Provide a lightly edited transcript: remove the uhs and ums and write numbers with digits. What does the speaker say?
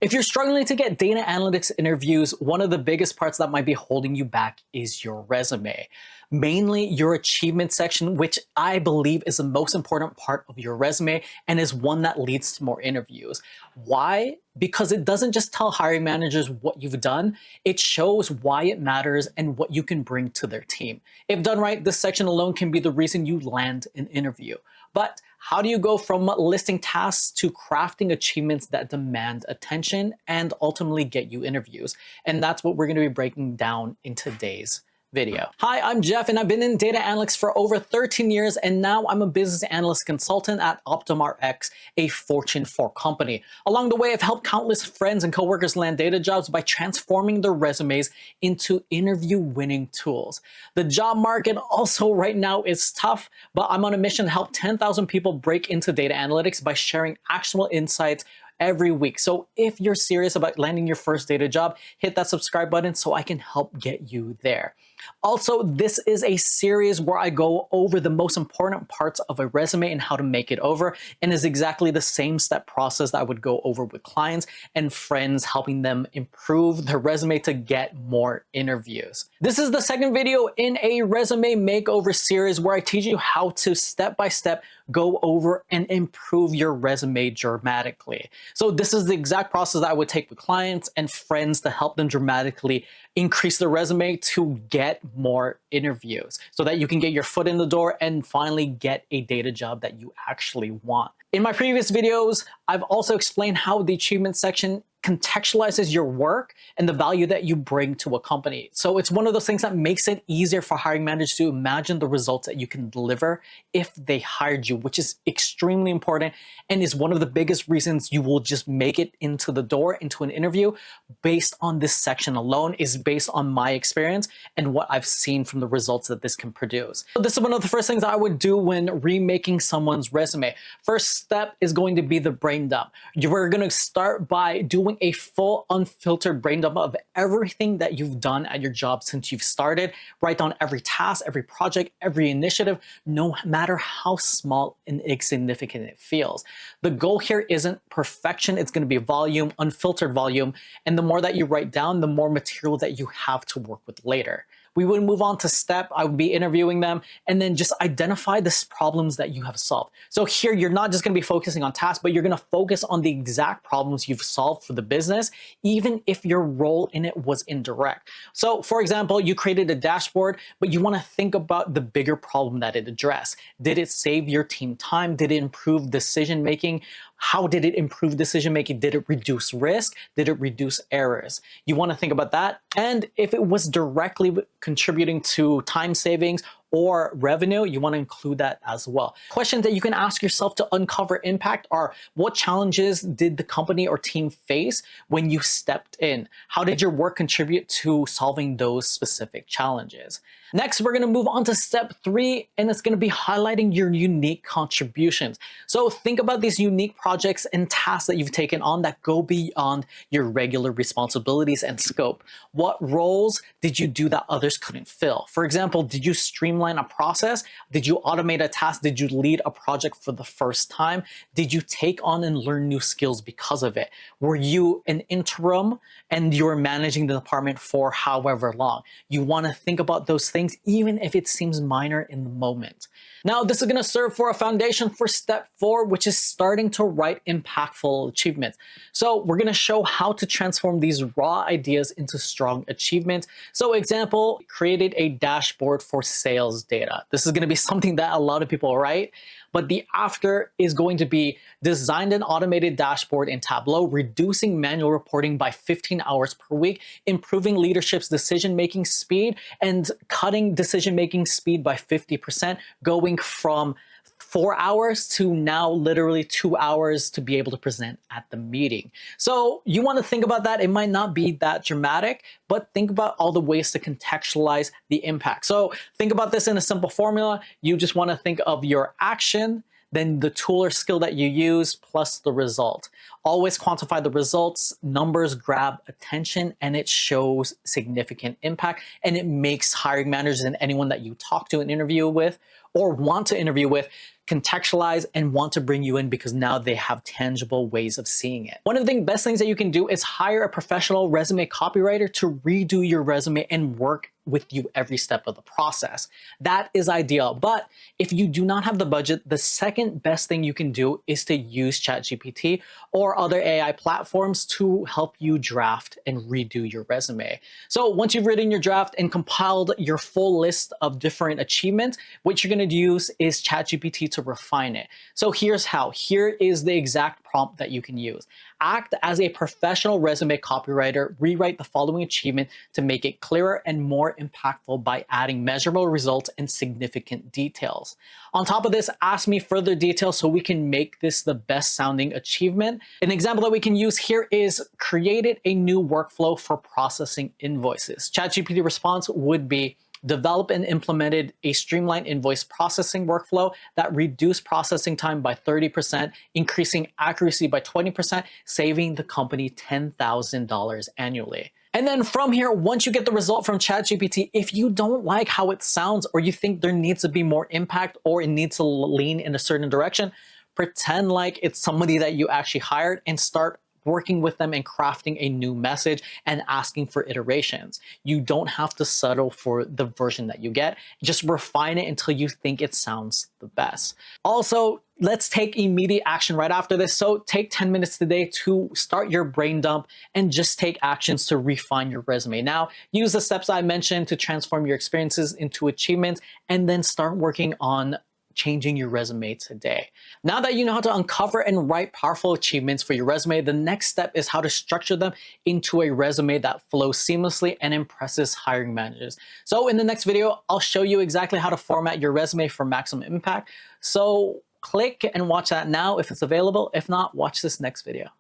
If you're struggling to get data analytics interviews, one of the biggest parts that might be holding you back is your resume. Mainly your achievement section, which I believe is the most important part of your resume and is one that leads to more interviews. Why? Because it doesn't just tell hiring managers what you've done, it shows why it matters and what you can bring to their team. If done right, this section alone can be the reason you land an interview. But how do you go from listing tasks to crafting achievements that demand attention and ultimately get you interviews? And that's what we're going to be breaking down in today's video. Hi, I'm Jeff and I've been in data analytics for over 13 years and now I'm a business analyst consultant at OptumRx, a Fortune 4 company. Along the way, I've helped countless friends and coworkers land data jobs by transforming their resumes into interview-winning tools. The job market also right now is tough, but I'm on a mission to help 10,000 people break into data analytics by sharing actionable insights every week. So if you're serious about landing your first data job, hit that subscribe button so I can help get you there. Also, this is a series where I go over the most important parts of a resume and how to make it over, and is exactly the same step process that I would go over with clients and friends, helping them improve their resume to get more interviews. This is the second video in a resume makeover series where I teach you how to step by step go over and improve your resume dramatically. So this is the exact process that I would take with clients and friends to help them dramatically increase their resume to get more interviews so that you can get your foot in the door and finally get a data job that you actually want. In my previous videos, I've also explained how the achievement section contextualizes your work and the value that you bring to a company. So it's one of those things that makes it easier for hiring managers to imagine the results that you can deliver if they hired you, which is extremely important and is one of the biggest reasons you will just make it into the door, into an interview, based on this section alone, is based on my experience and what I've seen from the results that this can produce. So this is one of the first things I would do when remaking someone's resume. First step is going to be the brain dump. We're going to start by doing a full unfiltered brain dump of everything that you've done at your job since you've started. Write down every task, every project, every initiative, no matter how small and insignificant it feels. The goal here isn't perfection, it's going to be volume, unfiltered volume, and the more that you write down, the more material that you have to work with later. We would move on to step, I would be interviewing them, and then just identify the problems that you have solved. So here, you're not just gonna be focusing on tasks, but you're gonna focus on the exact problems you've solved for the business, even if your role in it was indirect. So for example, you created a dashboard, but you wanna think about the bigger problem that it addressed. Did it save your team time? Did it improve decision-making? How did it improve decision-making? Did it reduce risk? Did it reduce errors? You want to think about that. And if it was directly contributing to time savings or revenue, you want to include that as well. Questions that you can ask yourself to uncover impact are: what challenges did the company or team face when you stepped in? How did your work contribute to solving those specific challenges? Next, we're going to move on to step 3, and it's going to be highlighting your unique contributions. So think about these unique projects and tasks that you've taken on that go beyond your regular responsibilities and scope. What roles did you do that others couldn't fill? For example, did you streamline a process? Did you automate a task? Did you lead a project for the first time? Did you take on and learn new skills because of it? Were you an interim and you're managing the department for however long? You want to think about those things even if it seems minor in the moment. Now, this is going to serve for a foundation for step 4, which is starting to write impactful achievements. So we're going to show how to transform these raw ideas into strong achievements. So example, created a dashboard for sales data. This is going to be something that a lot of people write, but the after is going to be designed an automated dashboard in Tableau, reducing manual reporting by 15 hours per week, improving leadership's decision-making speed, and cutting decision-making speed by 50%, going from 4 hours to now literally 2 hours to be able to present at the meeting. So you want to think about that. It might not be that dramatic, but think about all the ways to contextualize the impact. So think about this in a simple formula. You just want to think of your action, then the tool or skill that you use, plus the result. Always quantify the results. Numbers grab attention and it shows significant impact, and it makes hiring managers and anyone that you talk to and interview with or want to interview with contextualize, and want to bring you in because now they have tangible ways of seeing it. One of the best things that you can do is hire a professional resume copywriter to redo your resume and work with you every step of the process. That is ideal. But if you do not have the budget, the second best thing you can do is to use ChatGPT or other AI platforms to help you draft and redo your resume. So once you've written your draft and compiled your full list of different achievements, what you're going to use is ChatGPT to refine it. So here's how. Here is the exact prompt that you can use. Act as a professional resume copywriter. Rewrite the following achievement to make it clearer and more impactful by adding measurable results and significant details. On top of this, ask me further details so we can make this the best sounding achievement. An example that we can use here is created a new workflow for processing invoices. ChatGPT response would be, develop and implemented a streamlined invoice processing workflow that reduced processing time by 30%, increasing accuracy by 20%, saving the company $10,000 annually. And then from here, once you get the result from ChatGPT, if you don't like how it sounds or you think there needs to be more impact or it needs to lean in a certain direction, pretend like it's somebody that you actually hired and start working with them and crafting a new message and asking for iterations. You don't have to settle for the version that you get. Just refine it until you think it sounds the best. Also, let's take immediate action right after this. So take 10 minutes today to start your brain dump and just take actions to refine your resume. Now, use the steps I mentioned to transform your experiences into achievements and then start working on changing your resume today. Now that you know how to uncover and write powerful achievements for your resume, the next step is how to structure them into a resume that flows seamlessly and impresses hiring managers. So in the next video, I'll show you exactly how to format your resume for maximum impact. So click and watch that now if it's available. If not, watch this next video.